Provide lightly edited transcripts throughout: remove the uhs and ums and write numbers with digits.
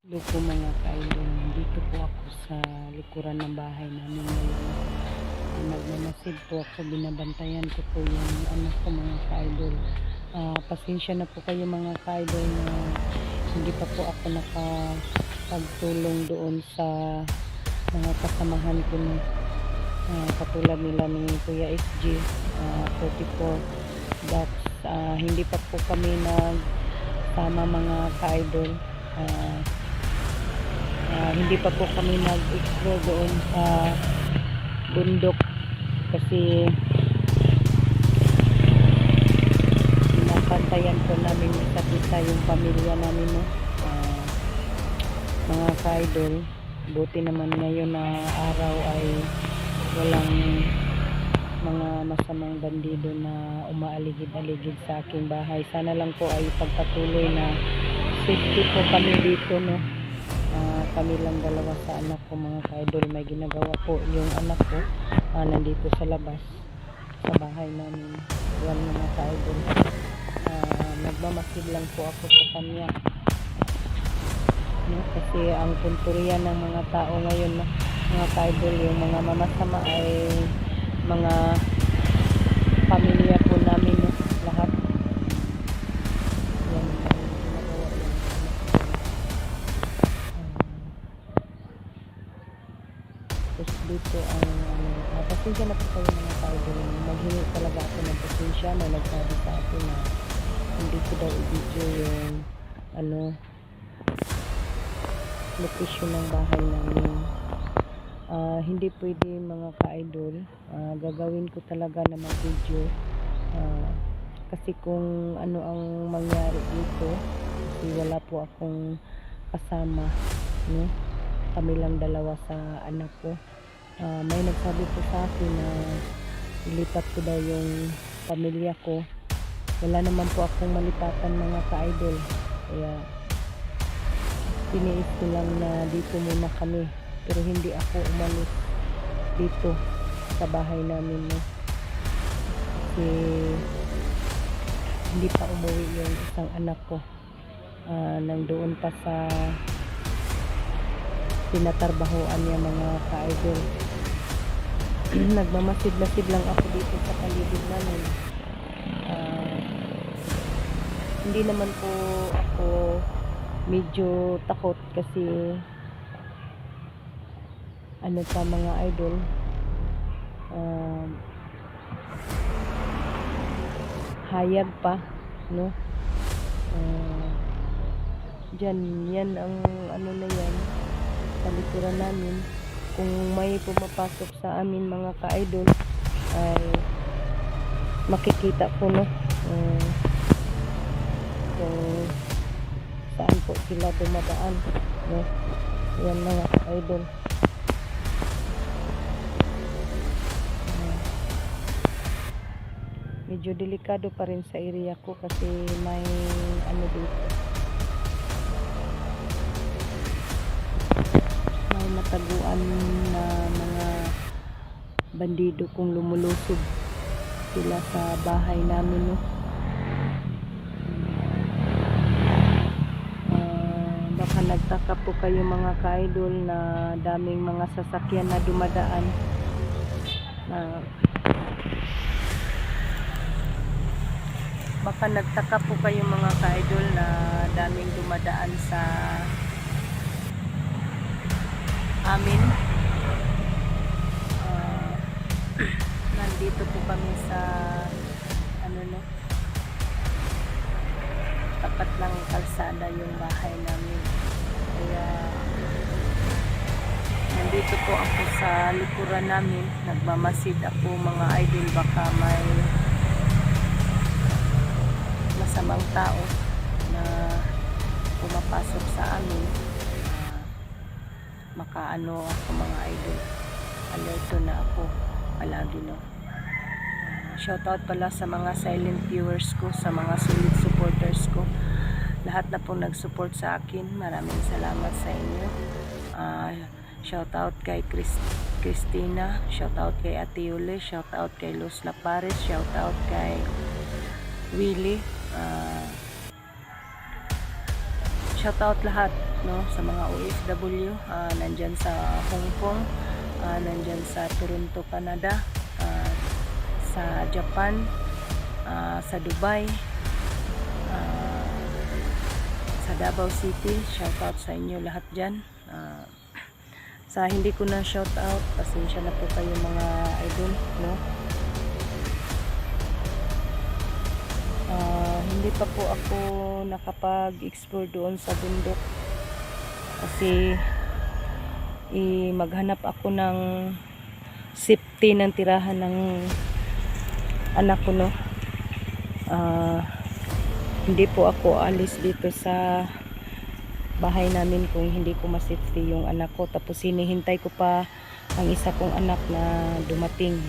Loko mga ka-idol, dito po ako sa likuran ng bahay namin ngayon. Nagmamasid po ako, binabantayan ko po yung anak ko mga ka-idol. Pasensya na po kayo mga ka-idol na hindi pa po ako nakapagtulong doon sa mga kasamahan ko na katulad nila ni Kuya SG 44. That's hindi pa po kami nagsama mga ka-idol. Hindi pa po kami nag-explore doon sa bundok kasi pinapantayan po namin isa't isa yung pamilya namin, no? Mga ka-idol, buti naman ngayon na araw ay walang mga masamang bandido na umaaligid-aligid sa aking bahay. Sana lang po ay pagpatuloy na safety po kami dito, no? Kami lang dalawa sa anak ko mga ka-idol. May ginagawa po yung anak ko nandito sa labas sa bahay namin. Yan mga ka-idol, nagmamasid lang po ako sa kanya, no? Kasi ang puntoriya ng mga tao ngayon, no, mga ka-idol, yung mga mamasama ay mga pamilya po namin, no? Lahat yan ang ginagawa yung tapos dito ang pasensya na po kayo mga ka-idol. Maghingi talaga ako ng pasensya na nagsabi sa akin na hindi ko daw i-video yung location ng bahay namin. Hindi pwede mga ka-idol. Gagawin ko talaga na mag-video kasi kung ano ang mangyari dito, kasi wala po akong kasama, no? Kami lang dalawa sa anak ko. May nagsabi po sa akin na ilipat ko daw yung pamilya ko. Wala naman po akong malipatan mga ka-idol, kaya tiniis ko lang na dito muna kami, pero hindi ako umalis dito sa bahay namin, no? Kasi hindi pa umuwi yung isang anak ko. Nandoon pa sa tinatarbahoan niya mga ka-idol. Nagmamasid-masid lang ako dito sa paligid namin. Hindi naman po ako medyo takot kasi ano pa mga idol, hayag pa, no? Yan ang ano na yan sa likuran namin. Kung may pumapasok sa amin mga ka-idol ay makikita po, no? Kung saan po sila dumadaan, no? Yan mga ka-idol. Medyo delikado pa rin sa area ko kasi may ano dito, may mataguan na mga bandido kung lumulusob sila sa bahay namin, no? Baka nagtaka po kayo mga ka-idol na daming mga sasakyan na dumadaan. Baka nagtaka po kayo mga ka-idol na daming dumadaan sa amin. Nandito po kami sa no, tapat ng kalsada yung bahay namin. Kaya nandito po ako sa likuran namin, nagmamasid ako mga idol. Baka may masamang tao na pumapasok sa amin, makaano ako mga idol. Alerto na ako palagi, no? Shoutout pala sa mga silent viewers ko, sa mga solid supporters ko, lahat na pong nag-support sa akin. Maraming salamat sa inyo. Shoutout kay Christina, shoutout kay Ate Yule, shoutout kay Luz Lapares, shoutout kay Willie, shoutout lahat. no, sa mga OFW, nandyan sa Hong Kong, nandyan sa Toronto, Canada, sa Japan, sa Dubai, sa Davao City. Shoutout sa inyo lahat dyan. Sa hindi ko na shoutout, pasensya na po kayo mga idol, no. Hindi pa po ako nakapag-explore doon sa bundok kasi maghanap ako ng safety ng tirahan ng anak ko, no. Hindi po ako alis dito sa bahay namin kung hindi ko ma-safety yung anak ko. Tapos hinihintay ko pa ang isa kong anak na dumating,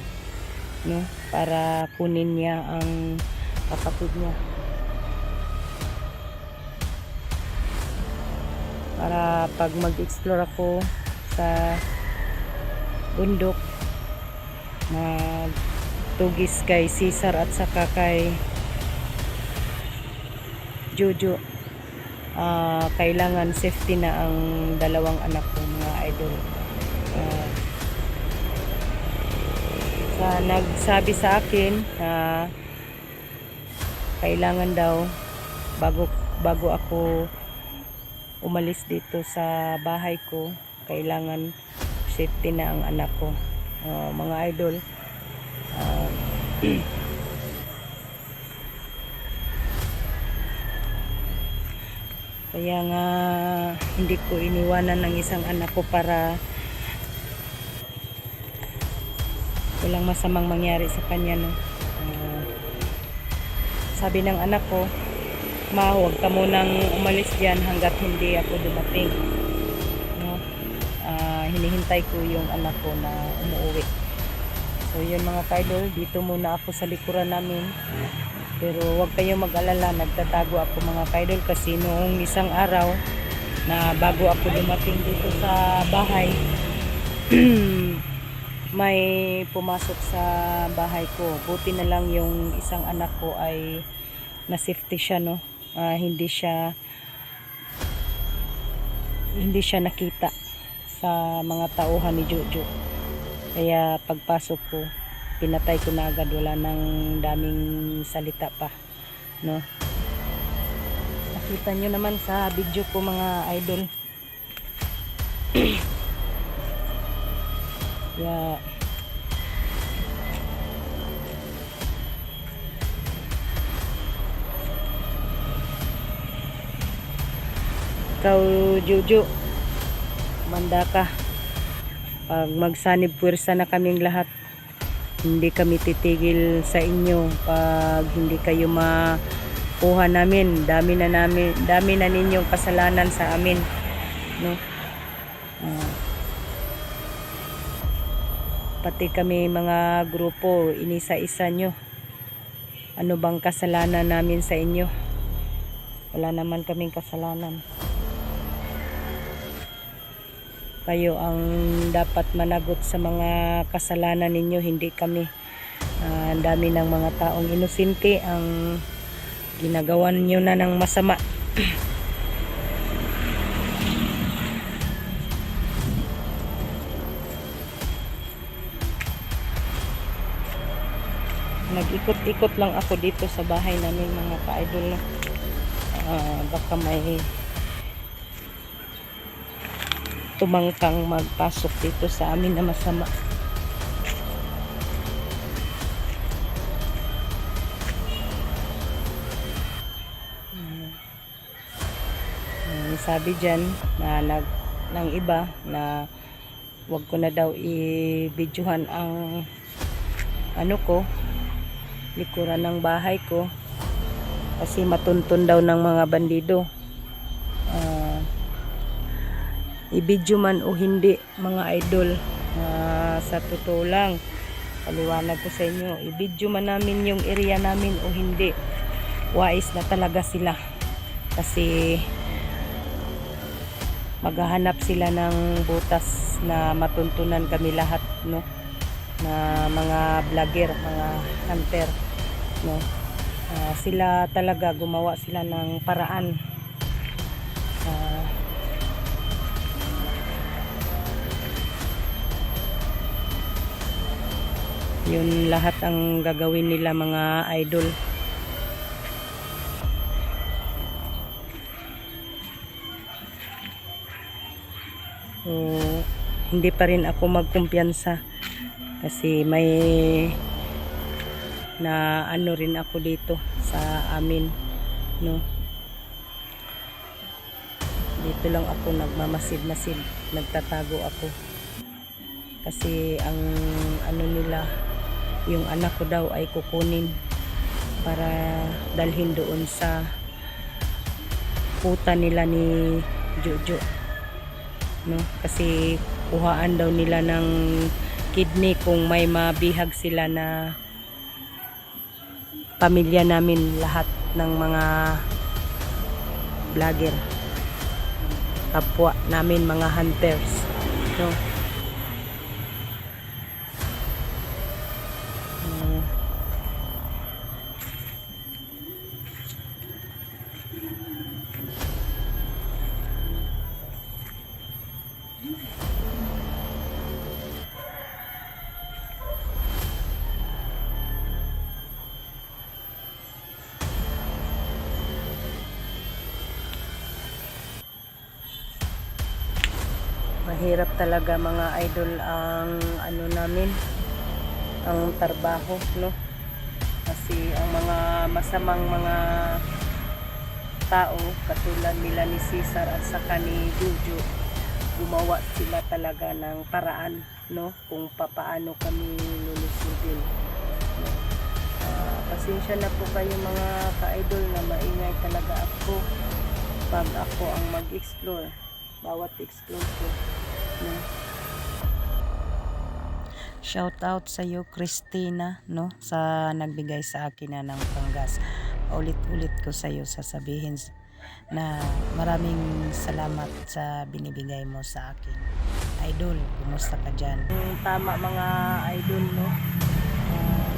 no, para kunin niya ang kapatid niya, para pag mag-explore ako sa bundok, tugis kay Cesar at saka kay Jojo, kailangan safety na ang dalawang anak ko mga idol. Nagsabi sa akin kailangan daw bago ako umalis dito sa bahay ko, kailangan safety na ang anak ko, mga idol. Kaya nga hindi ko iniwanan ng isang anak ko para walang masamang mangyari sa kanya, no. Sabi ng anak ko, ma, huwag ka munang umalis dyan hanggat hindi ako dumating, no. Hinihintay ko yung anak ko na umuwi. So yun mga kaidol, dito muna ako sa likuran namin. Pero huwag kayong mag-alala, nagtatago ako mga kaidol kasi noong isang araw na bago ako dumating dito sa bahay, may pumasok sa bahay ko. Buti na lang yung isang anak ko ay na safety siya, no. Hindi siya nakita sa mga tauhan ni Jojo. Kaya pagpasok ko, pinatay ko na agad, wala nang daming salita pa, no. Nakita nyo naman sa video ko mga idol. Kaya ikaw Jojo, manda ka. Pag magsanib puwersa na kaming lahat, hindi kami titigil sa inyo pag hindi kayo makuha namin. Dami na ninyong kasalanan sa amin, no. Pati kami mga grupo, inisa-isa nyo. Ano bang kasalanan namin sa inyo? Wala naman kaming kasalanan. Kayo ang dapat managot sa mga kasalanan ninyo, hindi kami. Ang dami ng mga taong inosente ang ginagawan nyo na ng masama. Nag-ikot-ikot lang ako dito sa bahay namin mga ka-idol, no? Baka may tumangkang magpasok dito sa amin na masama. Sabi dyan na ng iba na wag ko na daw i-videohan ang ano ko, likuran ng bahay ko, kasi matuntun daw ng mga bandido. I-video man o hindi mga idol, sa totoo lang, paliwanag ko sa inyo, i-video man namin yung area namin o hindi, wais na talaga sila kasi maghahanap sila ng butas na matuntunan kami lahat, no, na mga vlogger, mga hunter, no. Sila talaga gumawa sila ng paraan Yun lahat ang gagawin nila mga idol. So, hindi pa rin ako magkumpiyansa kasi may na ano rin ako dito sa amin, no. Dito lang ako nagmamasid-masid, nagtatago ako kasi ang ano nila, yung anak ko daw ay kukunin para dalhin doon sa puta nila ni Jojo, no, kasi kuhaan daw nila ng kidney kung may mabihag sila na pamilya namin, lahat ng mga vlogger, kapwa namin mga hunters, no. Mahirap talaga mga idol ang ano namin, ang trabaho, no, kasi ang mga masamang mga tao katulad nila ni Cesar at saka ni Jojo, gumawa sila talaga ng paraan, no, kung papaano kami lulusudin, no. Pasensya na po kayo mga ka-idol na maingay talaga ako pag ako ang mag-explore, bawat explore ko, no. Shout out sa iyo Christina, no, sa nagbigay sa akin na ng panggas. Ulit-ulit ko sa iyo sasabihin na maraming salamat sa binibigay mo sa akin. Idol, kumusta ka dyan? Tama mga idol, no.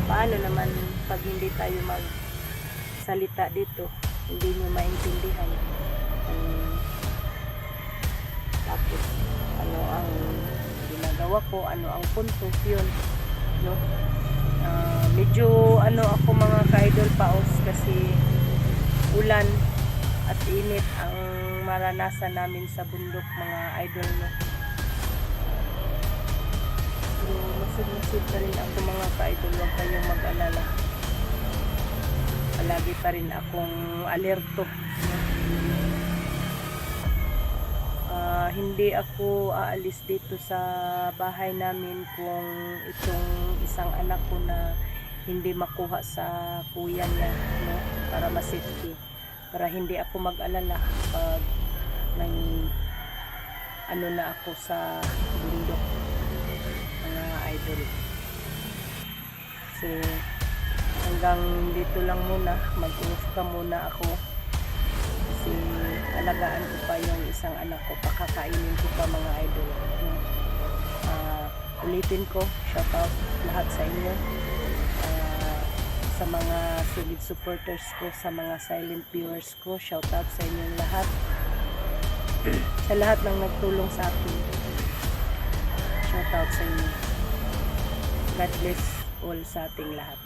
Paano naman pag hindi tayo magsalita dito, hindi nyo maintindihan tapos ano ang ginagawa ko, ano ang punto yun, no. Medyo ano ako mga ka-idol paos kasi ulan at init ang maranasan namin sa bundok mga idol, no. So masid-masid pa rin ako mga ka-idol, huwag kayong mag-alala, palagi pa rin akong alerto, no? Hindi ako aalis dito sa bahay namin kung itong isang anak ko na hindi makuha sa kuya niya, no, para masafety, para hindi ako mag-alala pag nang ano na ako sa bundok mga idol. So hanggang dito lang muna, mag-off ka muna ako kasi alagaan ko pa yung isang anak ko, pakakainin ko pa mga idol, no? Ulitin ko, shout out lahat sa inyo, sa mga solid supporters ko, sa mga silent viewers ko, shout out sa inyong lahat, sa lahat ng nagtulong sa akin, shout out sa inyo. God bless all sa ating lahat.